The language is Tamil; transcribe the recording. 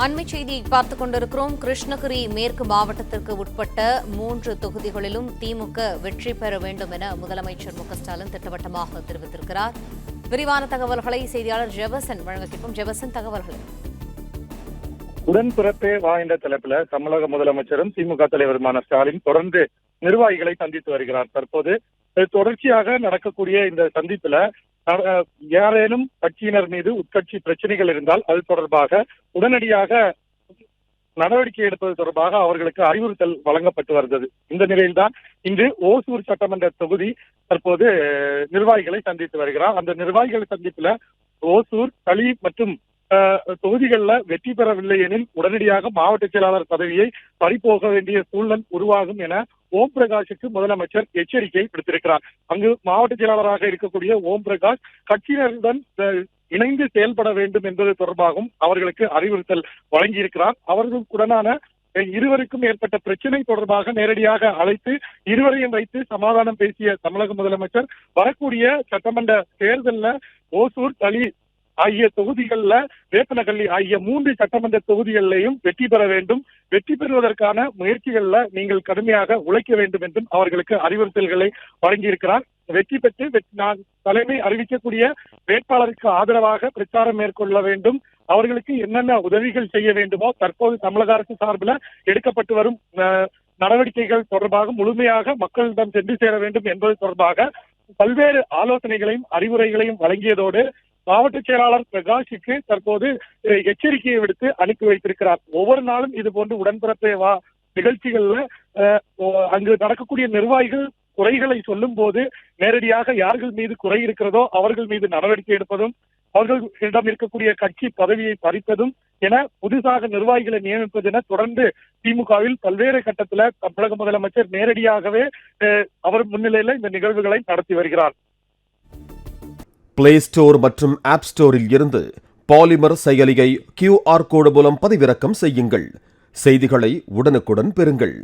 அண்மை செய்தியை பார்த்துக் கொண்டிருக்கிறோம். கிருஷ்ணகிரி மேற்கு மாவட்டத்திற்கு உட்பட்ட 3 தொகுதிகளிலும் திமுக வெற்றி பெற வேண்டும் என முதலமைச்சர் மு.க.ஸ்டாலின் திட்டவட்டமாக தெரிவித்திருக்கிறார். விரிவான தகவல்களை செய்தியாளர் ஜெபசன் வழங்க கேட்போம். ஜெபசன், தகவல்கள். உடன்பிறப்பே வா என்ற தலைப்புல தமிழக முதலமைச்சரும் திமுக தலைவருமான ஸ்டாலின் தொடர்ந்து நிர்வாகிகளை சந்தித்து வருகிறார். தற்போது தொடர்ச்சியாக நடக்கக்கூடிய இந்த சந்திப்புல யாரேனும் கட்சியினர் மீது உட்கட்சி பிரச்சனைகள் இருந்தால் அது தொடர்பாக உடனடியாக நடவடிக்கை எடுப்பது தொடர்பாக அவர்களுக்கு அறிவுறுத்தல் வழங்கப்பட்டு வருகிறது. இந்த நிலையில்தான் இன்று ஓசூர் சட்டமன்ற தொகுதி தற்போது நிர்வாகிகளை சந்தித்து வருகிறார். அந்த நிர்வாகிகள் சந்திப்புல ஓசூர், களி மற்றும் தொகுதிகளில் வெற்றி பெறவில்லை எனில் உடனடியாக மாவட்ட செயலாளர் பதவியை பறிபோக வேண்டிய சூழல் உருவாகும் என ஓம் பிரகாஷுக்கு முதலமைச்சர் எச்சரிக்கை விடுத்திருக்கிறார். அங்கு மாவட்ட செயலாளராக இருக்கக்கூடிய ஓம் பிரகாஷ் கட்சியினருடன் இணைந்து செயல்பட வேண்டும் என்பது தொடர்பாகவும் அவர்களுக்கு அறிவுறுத்தல் வழங்கியிருக்கிறார். அவர்களுடனான இருவருக்கும் ஏற்பட்ட பிரச்சனை தொடர்பாக நேரடியாக அழைத்து இருவரையும் வைத்து சமாதானம் பேசிய தமிழக முதலமைச்சர் வரக்கூடிய சட்டமன்ற தேர்தலில் ஓசூர், களி ஆகிய தொகுதிகளில், வேப்பனஹள்ளி ஆகிய 3 சட்டமன்ற தொகுதிகளிலையும் வெற்றி பெற வேண்டும். வெற்றி பெறுவதற்கான முயற்சிகளில் நீங்கள் கடுமையாக உழைக்க வேண்டும் என்றும் அவர்களுக்கு அறிவுறுத்தல்களை வழங்கியிருக்கிறார். வெற்றி பெற்று நான் தலைமை அறிவிக்கக்கூடிய வேட்பாளருக்கு ஆதரவாக பிரச்சாரம் மேற்கொள்ள வேண்டும். அவர்களுக்கு என்னென்ன உதவிகள் செய்ய வேண்டுமோ தற்போது தமிழக அரசு சார்பில் எடுக்கப்பட்டு வரும் நடவடிக்கைகள் தொடர்பாக முழுமையாக மக்களிடம் சென்று சேர வேண்டும் என்பது தொடர்பாக பல்வேறு ஆலோசனைகளையும் அறிவுரைகளையும் வழங்கியதோடு மாவட்ட செயலாளர் பிரகாஷுக்கு தற்போது எச்சரிக்கையை விடுத்து அனுப்பி வைத்திருக்கிறார். ஒவ்வொரு நாளும் இது போன்று உடன்பிறப்பே வா நிகழ்ச்சிகள்ல அங்கு நடக்கக்கூடிய நிர்வாகிகள் குறைகளை சொல்லும் போது நேரடியாக யார்கள் மீது குறை இருக்கிறதோ அவர்கள் மீது நடவடிக்கை எடுப்பதும், அவர்களிடம் இருக்கக்கூடிய கட்சி பதவியை பறிப்பதும் என புதுசாக நிர்வாகிகளை நியமிப்பது என தொடர்ந்து திமுகவில் பல்வேறு கட்டத்தில் தமிழக முதலமைச்சர் நேரடியாகவே அவர் முன்னிலையில் இந்த நிகழ்வுகளை நடத்தி வருகிறார். பிளே ஸ்டோர் மற்றும் ஆப் ஸ்டோரில் இருந்து பாலிமர் செயலியை QR கோடு மூலம் பதிவிறக்கம் செய்யுங்கள். செய்திகளை உடனுக்குடன் பெறுங்கள்.